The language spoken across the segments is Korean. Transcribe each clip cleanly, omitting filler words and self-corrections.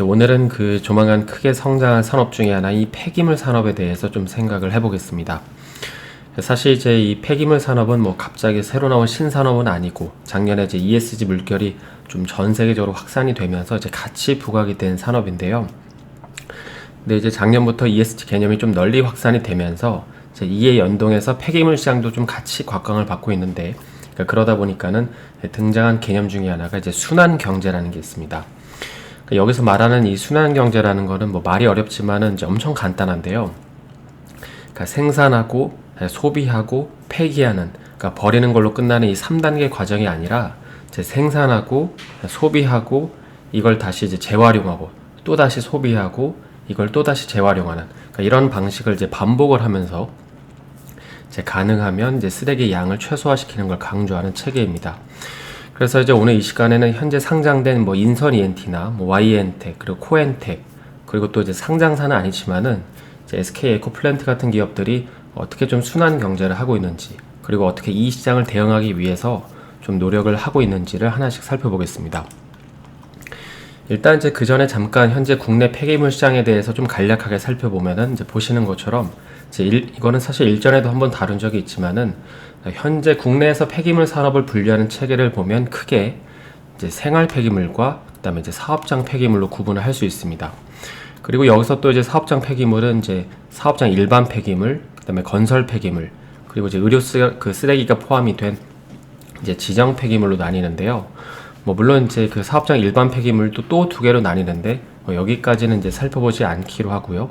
오늘은 그 조만간 크게 성장할 산업 중에 하나 이 폐기물 산업에 대해서 좀 생각을 해보겠습니다. 사실 이제 이 폐기물 산업은 뭐 갑자기 새로 나온 신산업은 아니고 작년에 이제 ESG 물결이 좀 전 세계적으로 확산이 되면서 이제 같이 부각이 된 산업인데요. 근데 이제 작년부터 ESG 개념이 좀 널리 확산이 되면서 이제 이에 연동해서 폐기물 시장도 좀 같이 곽광을 받고 있는데, 그러다 보니까는 등장한 개념 중에 하나가 이제 순환 경제라는 게 있습니다. 여기서 말하는 이 순환 경제라는 거는 뭐 말이 어렵지만은 이제 엄청 간단한데요. 생산하고 소비하고 폐기하는, 버리는 걸로 끝나는 이 3단계 과정이 아니라 이제 생산하고 소비하고 이걸 다시 이제 재활용하고 또 다시 소비하고 이걸 또 다시 재활용하는, 이런 방식을 이제 반복을 하면서 이제 가능하면 이제 쓰레기 양을 최소화시키는 걸 강조하는 체계입니다. 그래서 이제 오늘 이 시간에는 현재 상장된 뭐 인선 ENT나 뭐 Y엔텍 그리고 코엔텍 그리고 또 이제 상장사는 아니지만은 이제 SK 에코플랜트 같은 기업들이 어떻게 좀 순환 경제를 하고 있는지, 그리고 어떻게 이 시장을 대응하기 위해서 좀 노력을 하고 있는지를 하나씩 살펴보겠습니다. 일단 이제 그 전에 잠깐 현재 국내 폐기물 시장에 대해서 좀 간략하게 살펴보면은 이제 보시는 것처럼 이거는 사실 일전에도 한번 다룬 적이 있지만은 현재 국내에서 폐기물 산업을 분류하는 체계를 보면 크게 이제 생활 폐기물과 그다음에 이제 사업장 폐기물로 구분을 할 수 있습니다. 그리고 여기서 또 이제 사업장 폐기물은 이제 사업장 일반 폐기물, 그다음에 건설 폐기물, 그리고 이제 쓰레기가 포함이 된 이제 지정 폐기물로 나뉘는데요. 뭐 물론 이제 그 사업장 일반 폐기물도 또 두 개로 나뉘는데 여기까지는 이제 살펴보지 않기로 하고요.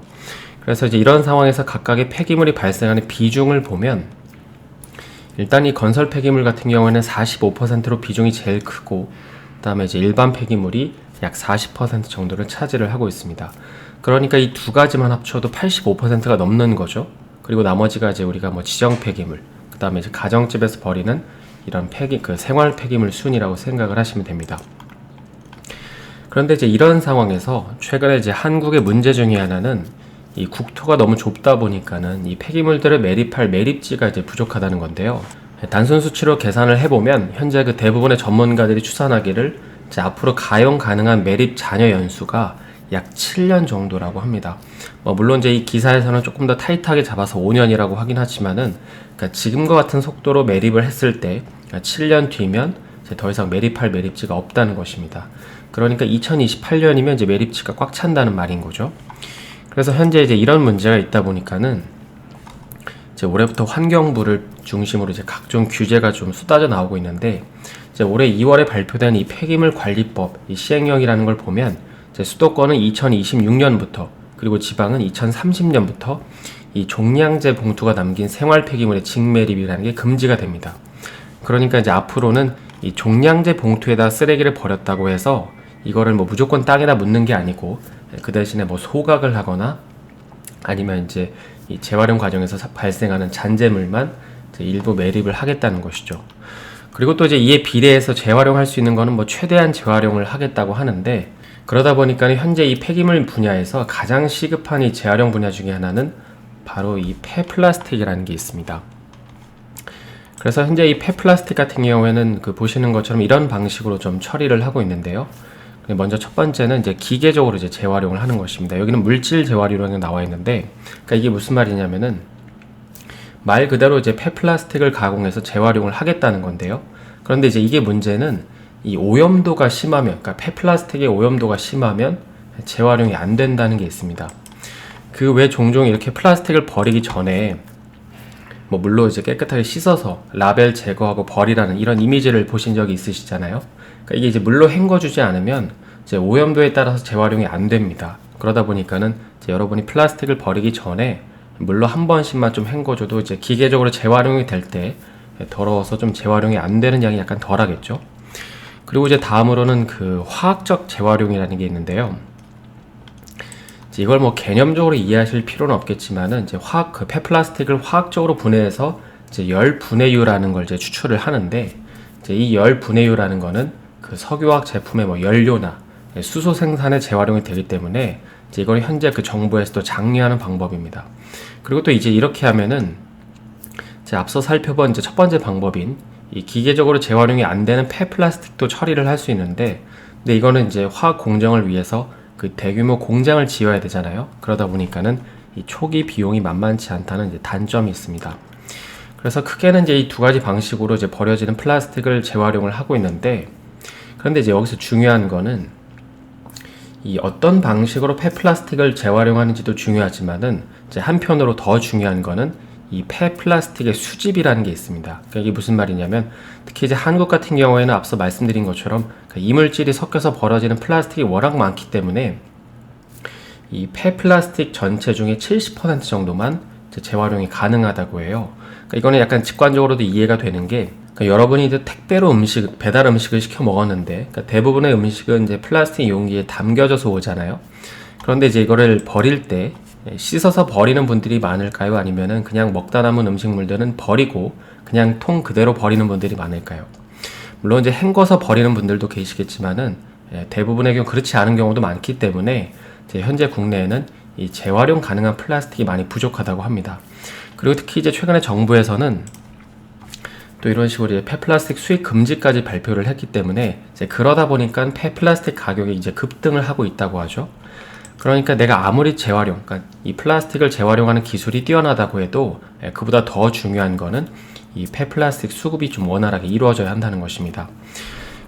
그래서 이제 이런 상황에서 각각의 폐기물이 발생하는 비중을 보면 일단 이 건설 폐기물 같은 경우에는 45%로 비중이 제일 크고, 그다음에 이제 일반 폐기물이 약 40% 정도를 차지를 하고 있습니다. 그러니까 이 두 가지만 합쳐도 85%가 넘는 거죠. 그리고 나머지가 이제 우리가 뭐 지정 폐기물, 그다음에 이제 가정집에서 버리는 이런 생활 폐기물 순이라고 생각을 하시면 됩니다. 그런데 이제 이런 상황에서 최근에 이제 한국의 문제 중에 하나는 이 국토가 너무 좁다 보니까는 이 폐기물들을 매립할 매립지가 이제 부족하다는 건데요. 단순 수치로 계산을 해보면 현재 그 대부분의 전문가들이 추산하기를 이제 앞으로 가용 가능한 매립 잔여 연수가 약 7년 정도라고 합니다. 물론 이제 이 기사에서는 조금 더 타이트하게 잡아서 5년이라고 하긴 하지만은, 지금과 같은 속도로 매립을 했을 때 7년 뒤면 이제 더 이상 매립할 매립지가 없다는 것입니다. 그러니까 2028년이면 이제 매립지가 꽉 찬다는 말인 거죠. 그래서 현재 이제 이런 문제가 있다 보니까는 이제 올해부터 환경부를 중심으로 이제 각종 규제가 좀 쏟아져 나오고 있는데, 이제 올해 2월에 발표된 이 폐기물 관리법 이 시행령이라는 걸 보면 이제 수도권은 2026년부터 그리고 지방은 2030년부터 이 종량제 봉투가 담긴 생활 폐기물의 직매립이라는 게 금지가 됩니다. 그러니까 이제 앞으로는 이 종량제 봉투에다 쓰레기를 버렸다고 해서 이거를 뭐 무조건 땅에다 묻는 게 아니고 그 대신에 뭐 소각을 하거나 아니면 이제 이 재활용 과정에서 발생하는 잔재물만 이제 일부 매립을 하겠다는 것이죠. 그리고 또 이제 이에 비례해서 재활용할 수 있는 거는 뭐 최대한 재활용을 하겠다고 하는데, 그러다 보니까 현재 이 폐기물 분야에서 가장 시급한 이 재활용 분야 중에 하나는 바로 이 폐플라스틱이라는 게 있습니다. 그래서 현재 이 폐플라스틱 같은 경우에는 보시는 것처럼 이런 방식으로 좀 처리를 하고 있는데요. 먼저 첫 번째는 이제 기계적으로 이제 재활용을 하는 것입니다. 여기는 물질 재활용이 나와 있는데, 이게 무슨 말이냐면은 말 그대로 이제 폐플라스틱을 가공해서 재활용을 하겠다는 건데요. 그런데 이제 이게 문제는 이 오염도가 심하면, 폐플라스틱의 오염도가 심하면 재활용이 안 된다는 게 있습니다. 그 외 종종 이렇게 플라스틱을 버리기 전에 뭐 물로 이제 깨끗하게 씻어서 라벨 제거하고 버리라는 이런 이미지를 보신 적이 있으시잖아요. 이게 이제 물로 헹궈주지 않으면 이제 오염도에 따라서 재활용이 안 됩니다. 그러다 보니까는 이제 여러분이 플라스틱을 버리기 전에 물로 한 번씩만 좀 헹궈줘도 이제 기계적으로 재활용이 될 때 더러워서 좀 재활용이 안 되는 양이 약간 덜 하겠죠. 그리고 이제 다음으로는 화학적 재활용이라는 게 있는데요. 이걸 뭐 개념적으로 이해하실 필요는 없겠지만은 이제 폐플라스틱을 화학적으로 분해해서 이제 열 분해유라는 걸 이제 추출을 하는데, 이제 이 열 분해유라는 거는 석유화학 제품의 뭐 연료나 수소 생산에 재활용이 되기 때문에 이제 이걸 현재 정부에서도 장려하는 방법입니다. 그리고 또 이제 이렇게 하면은 이제 앞서 살펴본 이제 첫 번째 방법인 이 기계적으로 재활용이 안 되는 폐플라스틱도 처리를 할 수 있는데, 근데 이거는 이제 화학 공정을 위해서 그 대규모 공장을 지어야 되잖아요. 그러다 보니까는 이 초기 비용이 만만치 않다는 이제 단점이 있습니다. 그래서 크게는 이제 이 두 가지 방식으로 이제 버려지는 플라스틱을 재활용을 하고 있는데, 그런데 이제 여기서 중요한 거는 이 어떤 방식으로 폐플라스틱을 재활용하는지도 중요하지만은 이제 한편으로 더 중요한 거는 이 폐플라스틱의 수집이라는 게 있습니다. 그러니까 이게 무슨 말이냐면, 특히 이제 한국 같은 경우에는 앞서 말씀드린 것처럼 이물질이 섞여서 벌어지는 플라스틱이 워낙 많기 때문에 이 폐플라스틱 전체 중에 70% 정도만 이제 재활용이 가능하다고 해요. 그러니까 이거는 약간 직관적으로도 이해가 되는 게, 그러니까 여러분이 이제 택배로 배달 음식을 시켜 먹었는데, 그러니까 대부분의 음식은 이제 플라스틱 용기에 담겨져서 오잖아요. 그런데 이제 이거를 버릴 때 씻어서 버리는 분들이 많을까요? 아니면은 그냥 먹다 남은 음식물들은 버리고 그냥 통 그대로 버리는 분들이 많을까요? 물론 이제 헹궈서 버리는 분들도 계시겠지만은 대부분의 경우 그렇지 않은 경우도 많기 때문에 이제 현재 국내에는 이 재활용 가능한 플라스틱이 많이 부족하다고 합니다. 그리고 특히 이제 최근에 정부에서는 또 이런 식으로 이제 폐플라스틱 수입 금지까지 발표를 했기 때문에 이제 그러다 보니까 폐플라스틱 가격이 이제 급등을 하고 있다고 하죠. 그러니까 내가 아무리 그러니까 이 플라스틱을 재활용하는 기술이 뛰어나다고 해도 그보다 더 중요한 거는 이 폐플라스틱 수급이 좀 원활하게 이루어져야 한다는 것입니다.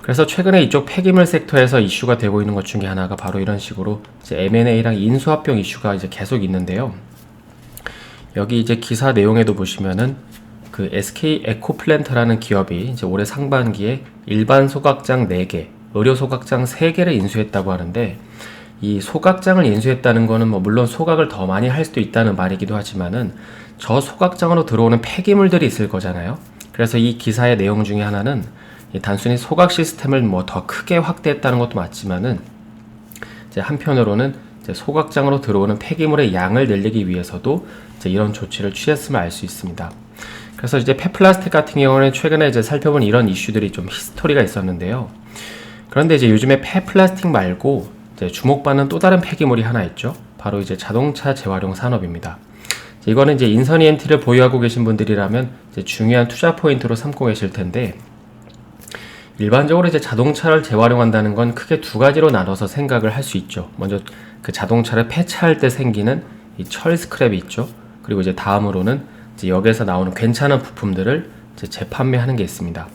그래서 최근에 이쪽 폐기물 섹터에서 이슈가 되고 있는 것 중에 하나가 바로 이런 식으로 이제 M&A랑 인수합병 이슈가 이제 계속 있는데요. 여기 이제 기사 내용에도 보시면은 그 SK 에코플랜트라는 기업이 이제 올해 상반기에 일반 소각장 4개, 의료 소각장 3개를 인수했다고 하는데, 이 소각장을 인수했다는 거는 뭐 물론 소각을 더 많이 할 수도 있다는 말이기도 하지만은 저 소각장으로 들어오는 폐기물들이 있을 거잖아요. 그래서 이 기사의 내용 중에 하나는 단순히 소각 시스템을 뭐 더 크게 확대했다는 것도 맞지만은 이제 한편으로는 이제 소각장으로 들어오는 폐기물의 양을 늘리기 위해서도 이제 이런 조치를 취했음을 알 수 있습니다. 그래서 이제 폐플라스틱 같은 경우는 최근에 이제 살펴본 이런 이슈들이 좀 히스토리가 있었는데요. 그런데 이제 요즘에 폐플라스틱 말고 이제 주목받는 또 다른 폐기물이 하나 있죠. 바로 이제 자동차 재활용 산업입니다. 이거는 이제 인선 ENT를 보유하고 계신 분들이라면 이제 중요한 투자 포인트로 삼고 계실 텐데, 일반적으로 이제 자동차를 재활용한다는 건 크게 두 가지로 나눠서 생각을 할 수 있죠. 먼저 그 자동차를 폐차할 때 생기는 이 철 스크랩이 있죠. 그리고 이제 다음으로는 이제 여기에서 나오는 괜찮은 부품들을 이제 재판매하는 게 있습니다.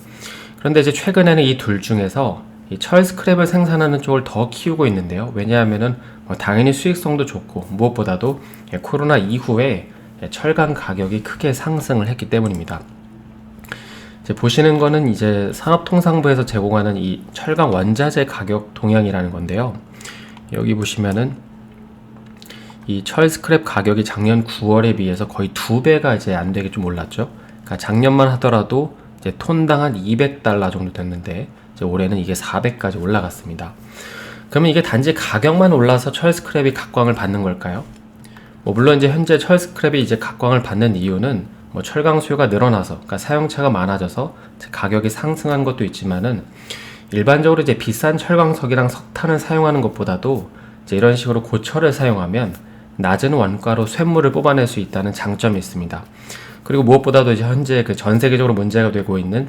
그런데 이제 최근에는 이 둘 중에서 이 철 스크랩을 생산하는 쪽을 더 키우고 있는데요. 왜냐하면은 뭐 당연히 수익성도 좋고 무엇보다도 코로나 이후에 철강 가격이 크게 상승을 했기 때문입니다. 이제 보시는 거는 이제 산업통상부에서 제공하는 이 철강 원자재 가격 동향이라는 건데요. 여기 보시면은 이 철 스크랩 가격이 작년 9월에 비해서 거의 2배가 이제 안 되게 좀 올랐죠. 그러니까 작년만 하더라도 이제 톤당 한 $200 정도 됐는데 이제 올해는 이게 400까지 올라갔습니다. 그러면 이게 단지 가격만 올라서 철 스크랩이 각광을 받는 걸까요? 뭐 물론 이제 현재 철 스크랩이 이제 각광을 받는 이유는 뭐 철강 수요가 늘어나서, 그러니까 사용차가 많아져서 가격이 상승한 것도 있지만은, 일반적으로 이제 비싼 철광석이랑 석탄을 사용하는 것보다도 이제 이런 식으로 고철을 사용하면 낮은 원가로 쇳물을 뽑아낼 수 있다는 장점이 있습니다. 그리고 무엇보다도 이제 현재 그 전 세계적으로 문제가 되고 있는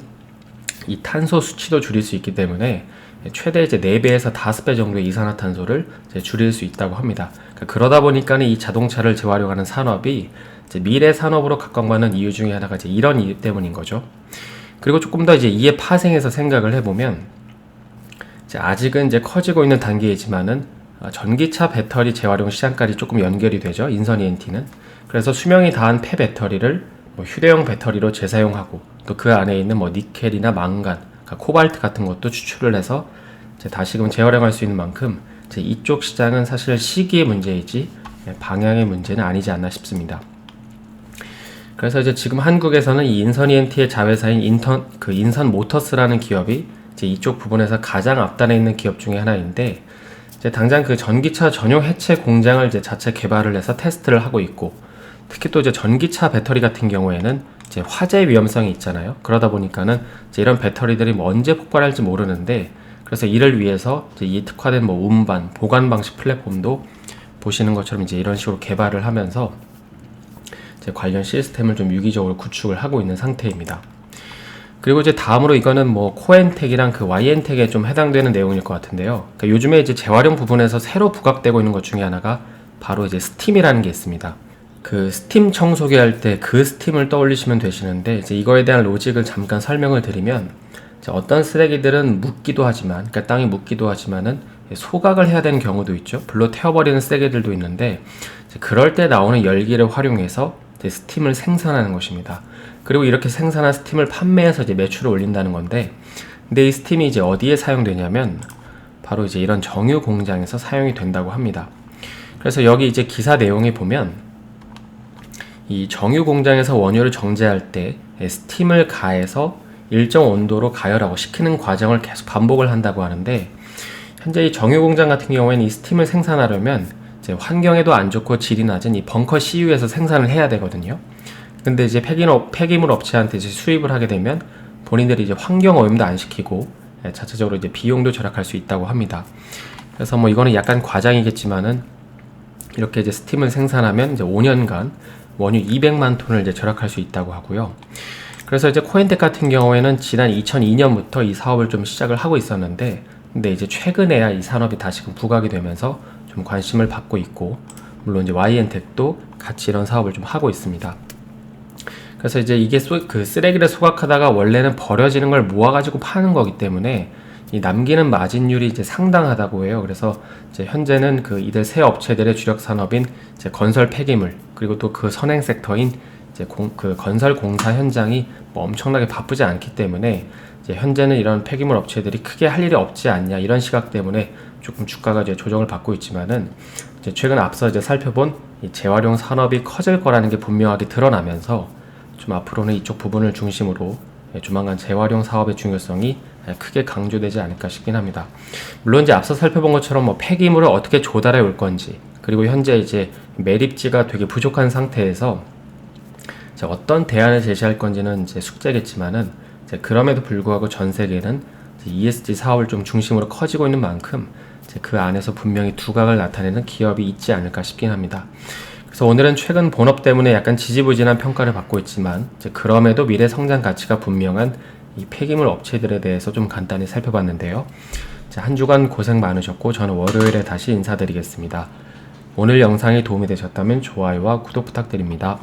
이 탄소 수치도 줄일 수 있기 때문에 최대 이제 4배에서 5배 정도의 이산화탄소를 이제 줄일 수 있다고 합니다. 그러다 보니까는 이 자동차를 재활용하는 산업이 이제 미래 산업으로 각광받는 이유 중에 하나가 이제 이런 이유 때문인 거죠. 그리고 조금 더 이제 이에 파생해서 생각을 해보면, 이제 아직은 이제 커지고 있는 단계이지만은 전기차 배터리 재활용 시장까지 조금 연결이 되죠. 인선 ENT는. 그래서 수명이 다한 폐배터리를 뭐 휴대용 배터리로 재사용하고, 또 그 안에 있는 뭐 니켈이나 망간, 그러니까 코발트 같은 것도 추출을 해서 이제 다시금 재활용할 수 있는 만큼 이제 이쪽 시장은 사실 시기의 문제이지 방향의 문제는 아니지 않나 싶습니다. 그래서 이제 지금 한국에서는 이 인선 ENT의 자회사인 인선 모터스라는 기업이 이제 이쪽 부분에서 가장 앞단에 있는 기업 중에 하나인데, 이제 당장 그 전기차 전용 해체 공장을 이제 자체 개발을 해서 테스트를 하고 있고, 특히 또 이제 전기차 배터리 같은 경우에는 이제 화재 위험성이 있잖아요. 그러다 보니까는 이제 이런 배터리들이 뭐 언제 폭발할지 모르는데, 그래서 이를 위해서 이제 이 특화된 뭐 운반, 보관 방식 플랫폼도 보시는 것처럼 이제 이런 식으로 개발을 하면서 이제 관련 시스템을 좀 유기적으로 구축을 하고 있는 상태입니다. 그리고 이제 다음으로 이거는 뭐 코엔텍이랑 그 YN텍에 좀 해당되는 내용일 것 같은데요. 그러니까 요즘에 이제 재활용 부분에서 새로 부각되고 있는 것 중에 하나가 바로 이제 스팀이라는 게 있습니다. 그 스팀 청소기 할 때 그 스팀을 떠올리시면 되시는데, 이제 이거에 대한 로직을 잠깐 설명을 드리면, 이제 어떤 쓰레기들은 묻기도 하지만, 그러니까 땅이 묻기도 하지만은 소각을 해야 되는 경우도 있죠. 불로 태워버리는 쓰레기들도 있는데, 이제 그럴 때 나오는 열기를 활용해서 이제 스팀을 생산하는 것입니다. 그리고 이렇게 생산한 스팀을 판매해서 이제 매출을 올린다는 건데, 근데 이 스팀이 이제 어디에 사용되냐면 바로 이제 이런 정유 공장에서 사용이 된다고 합니다. 그래서 여기 이제 기사 내용에 보면 이 정유 공장에서 원유를 정제할 때 스팀을 가해서 일정 온도로 가열하고 식히는 과정을 계속 반복을 한다고 하는데, 현재 이 정유 공장 같은 경우에는 이 스팀을 생산하려면 이제 환경에도 안 좋고 질이 낮은 이 벙커 CU에서 생산을 해야 되거든요. 근데 이제 폐기물 업체한테 이제 수입을 하게 되면 본인들이 이제 환경 오염도 안 시키고 자체적으로 이제 비용도 절약할 수 있다고 합니다. 그래서 뭐 이거는 약간 과장이겠지만은 이렇게 이제 스팀을 생산하면 이제 5년간 원유 200만 톤을 이제 절약할 수 있다고 하고요. 그래서 이제 코엔텍 같은 경우에는 지난 2002년부터 이 사업을 좀 시작을 하고 있었는데, 근데 이제 최근에야 이 산업이 다시금 부각이 되면서 좀 관심을 받고 있고, 물론 이제 YN텍도 같이 이런 사업을 좀 하고 있습니다. 그래서 이제 이게 그 쓰레기를 소각하다가 원래는 버려지는 걸 모아가지고 파는 거기 때문에 이 남기는 마진율이 이제 상당하다고 해요. 그래서 이제 현재는 그 이들 새 업체들의 주력 산업인 이제 건설 폐기물, 그리고 또 그 선행 섹터인 이제 그 건설 공사 현장이 뭐 엄청나게 바쁘지 않기 때문에 이제 현재는 이런 폐기물 업체들이 크게 할 일이 없지 않냐, 이런 시각 때문에 조금 주가가 이제 조정을 받고 있지만은, 이제 최근 앞서 이제 살펴본 이 재활용 산업이 커질 거라는 게 분명하게 드러나면서 좀 앞으로는 이쪽 부분을 중심으로 조만간 재활용 사업의 중요성이 크게 강조되지 않을까 싶긴 합니다. 물론 이제 앞서 살펴본 것처럼 뭐 폐기물을 어떻게 조달해 올 건지, 그리고 현재 이제 매립지가 되게 부족한 상태에서 이제 어떤 대안을 제시할 건지는 이제 숙제겠지만은, 이제 그럼에도 불구하고 전 세계는 ESG 사업을 좀 중심으로 커지고 있는 만큼 이제 그 안에서 분명히 두각을 나타내는 기업이 있지 않을까 싶긴 합니다. 그래서 오늘은 최근 본업 때문에 약간 지지부진한 평가를 받고 있지만, 이제 그럼에도 미래 성장 가치가 분명한 이 폐기물 업체들에 대해서 좀 간단히 살펴봤는데요. 자, 한 주간 고생 많으셨고 저는 월요일에 다시 인사드리겠습니다. 오늘 영상이 도움이 되셨다면 좋아요와 구독 부탁드립니다.